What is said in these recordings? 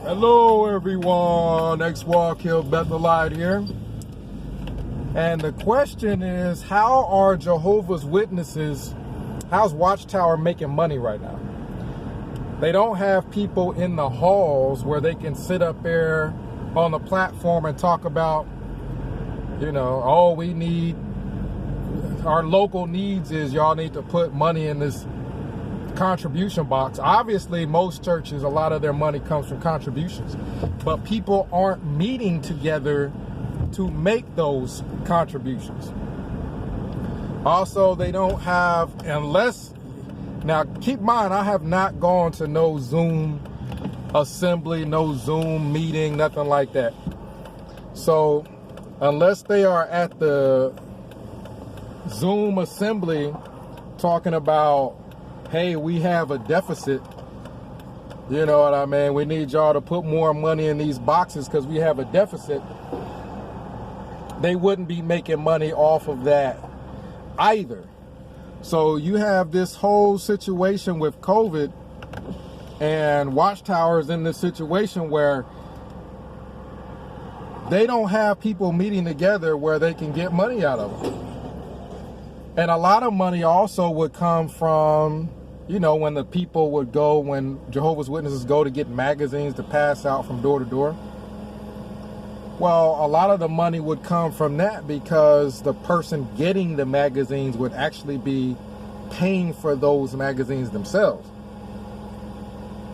Hello everyone, X-Walk Hill Bethelite here. And the question is, how are Jehovah's Witnesses, how's Watchtower making money right now? They don't have people in the halls where they can sit up there on the platform and talk about, oh, we need, our local needs is y'all need to put money in this contribution box. Obviously, most churches, a lot of their money comes from contributions, but people aren't meeting together to make those contributions. Also, they don't have, now keep in mind, I have not gone to no Zoom assembly, no Zoom meeting, nothing like that. So unless they are at the Zoom assembly talking about, hey, we have a deficit, you know what I mean? We need y'all to put more money in these boxes because we have a deficit. They wouldn't be making money off of that either. So you have this whole situation with COVID, and Watchtower is in this situation where they don't have people meeting together where they can get money out of them. And a lot of money also would come from, when the people would go, when Jehovah's Witnesses go to get magazines to pass out from door to door. Well, a lot of the money would come from that because the person getting the magazines would actually be paying for those magazines themselves.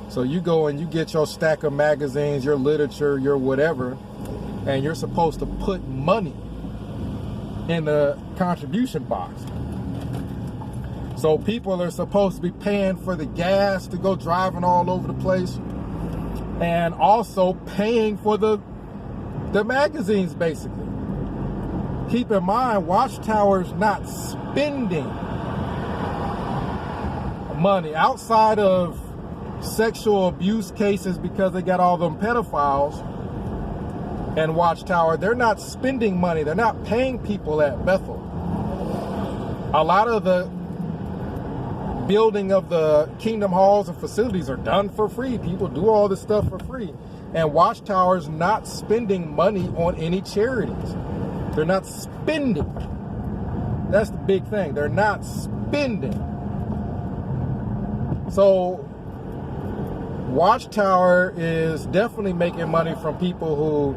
So you go and you get your stack of magazines, your literature, your whatever, and you're supposed to put money in the contribution box. So people are supposed to be paying for the gas to go driving all over the place, and also paying for the magazines, basically. Keep in mind, Watchtower's not spending money outside of sexual abuse cases because they got all them pedophiles. And Watchtower, they're not spending money. They're not paying people at Bethel. A lot of the building of the kingdom halls and facilities are done for free. People do all this stuff for free. And Watchtower's not spending money on any charities. They're not spending. That's the big thing. They're not spending. So Watchtower is definitely making money from people who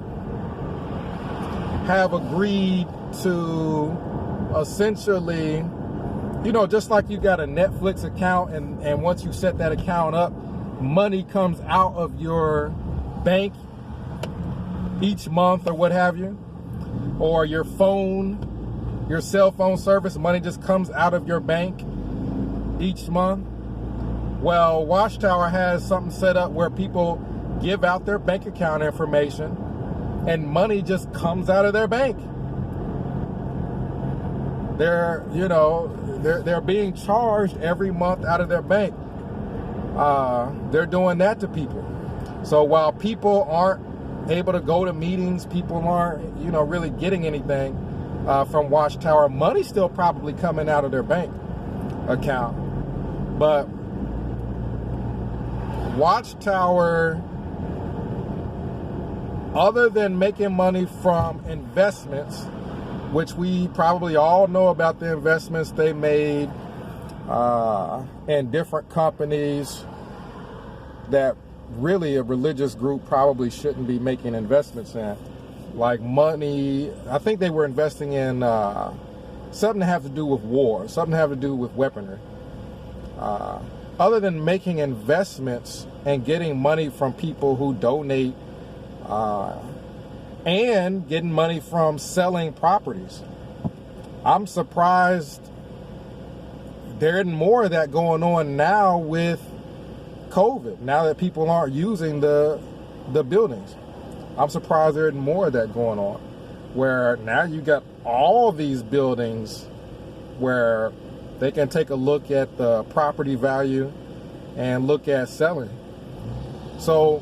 have agreed to essentially, just like you got a Netflix account, and once you set that account up, money comes out of your bank each month or what have you, or your phone, your cell phone service, money just comes out of your bank each month. Well, Watchtower has something set up where people give out their bank account information and money just comes out of their bank. They're being charged every month out of their bank. They're doing that to people. So while people aren't able to go to meetings, people aren't, really getting anything from Watchtower, money's still probably coming out of their bank account. But Watchtower, other than making money from investments, which we probably all know about the investments they made in different companies that really a religious group probably shouldn't be making investments in, like money. I think they were investing in something to have to do with war, something to have to do with weaponry. Other than making investments and getting money from people who donate and getting money from selling properties, I'm surprised there isn't more of that going on now with COVID, now that people aren't using the buildings. I'm surprised there isn't more of that going on, where now you got all these buildings where they can take a look at the property value and look at selling. So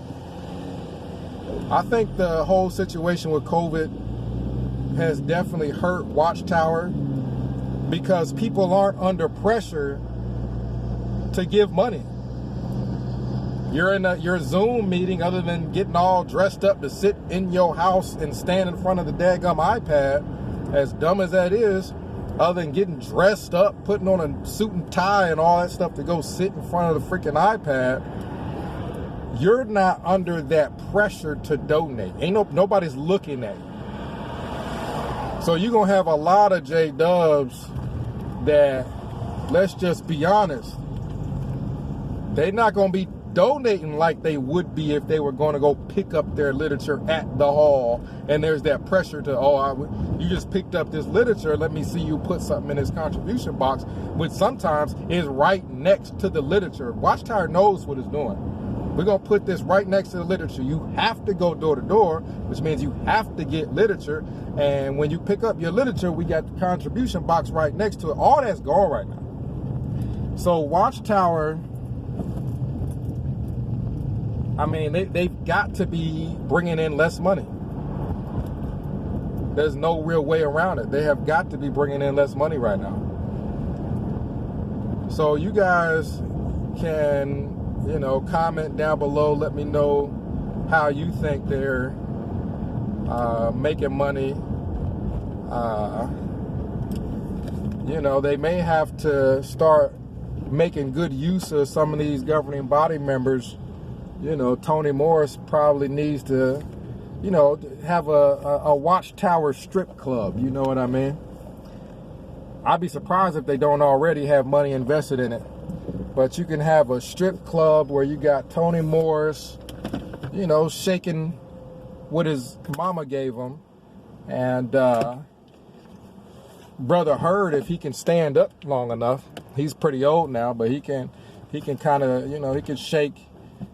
I think the whole situation with COVID has definitely hurt Watchtower because people aren't under pressure to give money. You're in your Zoom meeting, other than getting all dressed up to sit in your house and stand in front of the daggum iPad, as dumb as that is, other than getting dressed up, putting on a suit and tie and all that stuff to go sit in front of the freaking iPad, you're not under that pressure to donate. Nobody's looking at you. So you're going to have a lot of J-dubs that, let's just be honest, they're not going to be donating like they would be if they were going to go pick up their literature at the hall, and there's that pressure to, you just picked up this literature, let me see you put something in this contribution box, which sometimes is right next to the literature. Watchtower knows what it's doing. We're going to put this right next to the literature. You have to go door to door, which means you have to get literature, and when you pick up your literature, we got the contribution box right next to it. All that's gone right now. So Watchtower, I mean, they've got to be bringing in less money. There's no real way around it. They have got to be bringing in less money right now. So you guys can, comment down below. Let me know how you think they're making money. They may have to start making good use of some of these governing body members. Tony Morris probably needs to, have a Watchtower strip club. You know what I mean? I'd be surprised if they don't already have money invested in it. But you can have a strip club where you got Tony Morris, shaking what his mama gave him. And Brother Hurd, if he can stand up long enough, he's pretty old now, but he can kind of, he can shake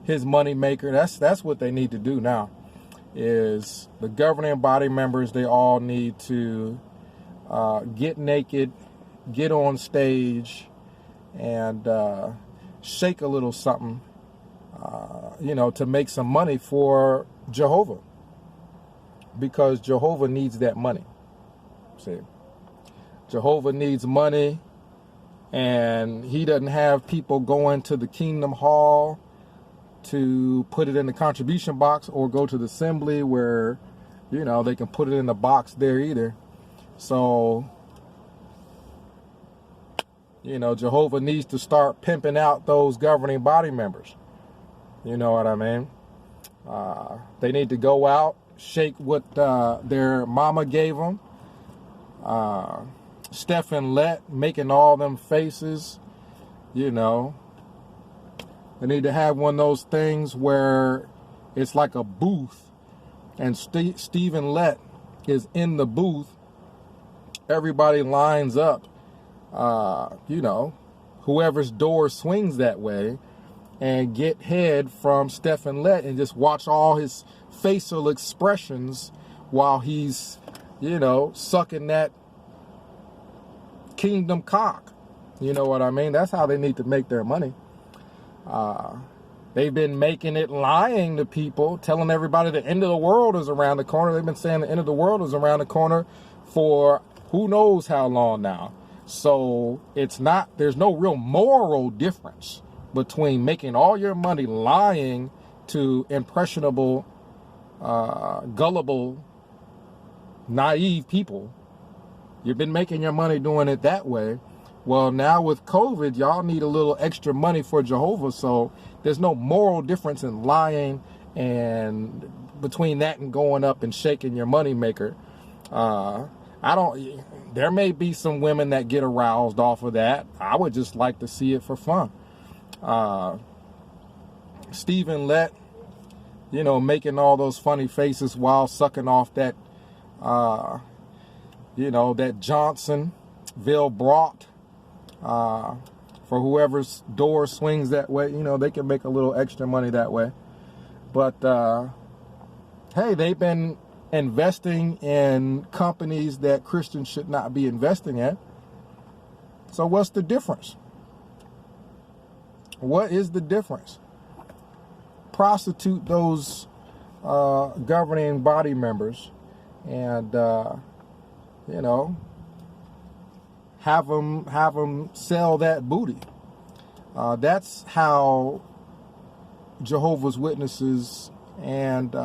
his money maker. That's what they need to do now, is the governing body members, they all need to get naked, get on stage, and shake a little something, to make some money for Jehovah, because Jehovah needs that money. See, Jehovah needs money, and he doesn't have people going to the Kingdom Hall to put it in the contribution box, or go to the assembly where, they can put it in the box there either. So, Jehovah needs to start pimping out those governing body members. You know what I mean? They need to go out, shake what their mama gave them. Stephen Lett making all them faces, They need to have one of those things where it's like a booth, and Stephen Lett is in the booth. Everybody lines up, whoever's door swings that way, and get head from Stephen Lett and just watch all his facial expressions while he's, sucking that kingdom cock. You know what I mean? That's how they need to make their money. They've been making it lying to people, telling everybody the end of the world is around the corner. They've been saying the end of the world is around the corner for who knows how long now. So there's no real moral difference between making all your money lying to impressionable, gullible, naive people. You've been making your money doing it that way. Well, now with COVID, y'all need a little extra money for Jehovah, so there's no moral difference in lying and between that and going up and shaking your money maker. There may be some women that get aroused off of that. I would just like to see it for fun. Stephen Lett, making all those funny faces while sucking off that, that Johnsonville brought. For whoever's door swings that way, they can make a little extra money that way. But, hey, they've been investing in companies that Christians should not be investing in. So what's the difference? What is the difference? Prostitute those governing body members and, have them sell that booty. That's how Jehovah's Witnesses and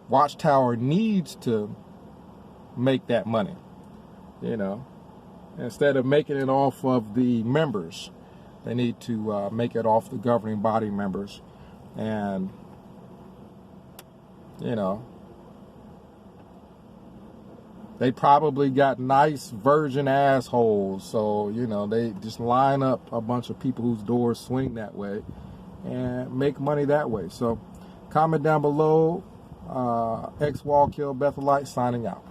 Watchtower needs to make that money, instead of making it off of the members. They need to make it off the governing body members. And they probably got nice virgin assholes, so they just line up a bunch of people whose doors swing that way and make money that way. So comment down below. X Wall Kill Bethelite signing out.